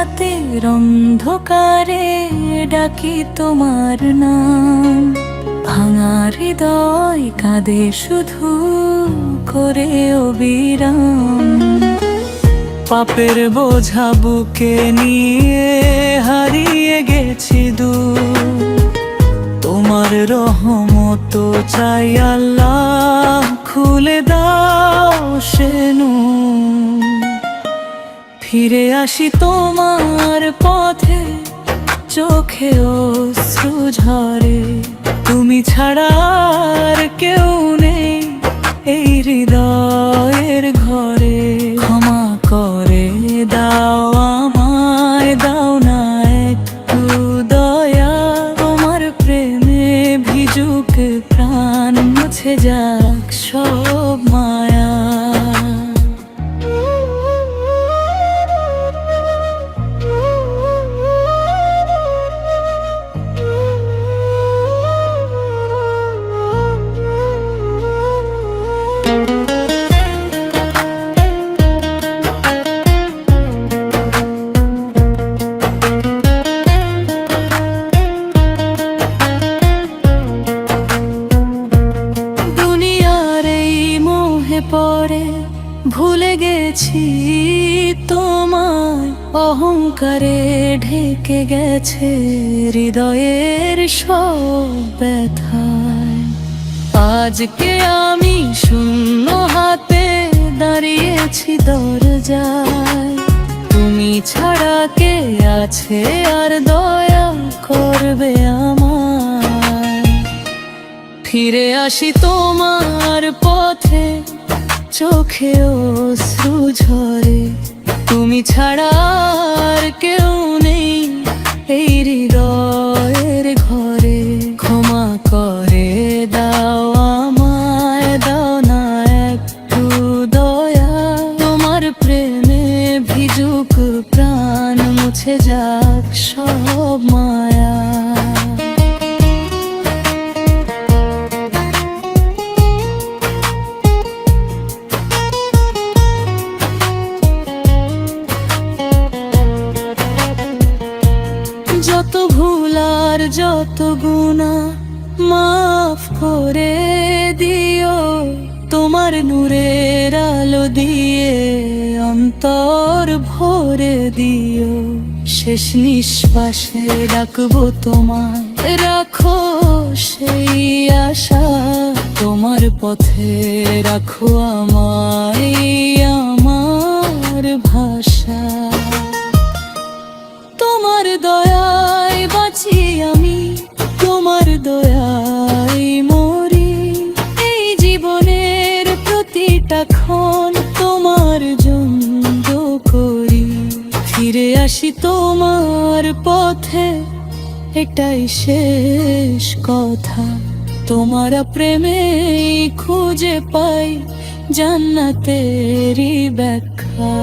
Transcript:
রাতের অন্ধকারে ডাকি তোমার নাম। ভাঙা হৃদয় কাঁদে শুধু করে অবিরাম। পাপের বোঝা বুকে নিয়ে হারিয়ে গেছি দূর। তোমার রহমত চাই আল্লাহ, খুলে দাও সে নূর। ফিরে আসি তোমার পথে, চোখে অশ্রু ঝরে। তুমি ছাড়া আর কেউ নেই এই হৃদয়ের ঘরে। ক্ষমা করে দাও আমায়, দাও না একটু দয়া। তোমার প্রেমে ভিজুক প্রাণ, মুছে যাক সব মায়া। পরে ভুলে গেছি তোমায়, অহংকারে ঢেকে গেছে হৃদয়ের সব ব্যথায়। আজকে আমি শূন্য হাতে দাঁড়িয়েছি দরজায়। তুমি ছাড়া কে আছে আর দয়া করবে আমায়? ফিরে আসি তোমার পথে, চোখে অশ্রু ঝরে। তুমি ছাড়া আর কেউ নেই এই হৃদয়ের ঘরে। ক্ষমা করে দাও আমায়, দাও না একটু দয়া। তোমার প্রেমে ভিজুক প্রাণ, মুছে যাক সব মায়া। যত ভুল আর যত গুনাহ মাফ করে দিও। তোমার নূরের আলো দিয়ে অন্তর ভরে দিও। শেষ নিঃশ্বাসে ডাকবো তোমায়, রাখো সেই আশা। তোমার পথে রাখো আমায়, আমার ভাষা। তোমার দয়ায় বাঁচি আমি, তোমার দয়ায় মরি। এই জীবনের প্রতিটা ক্ষণ তোমার জন্য করি। ফিরে আসি তোমার পথে, এটাই শেষ কথা। তোমার প্রেমে খুঁজে পাই জান্নাতেরই ব্যাখ্যা।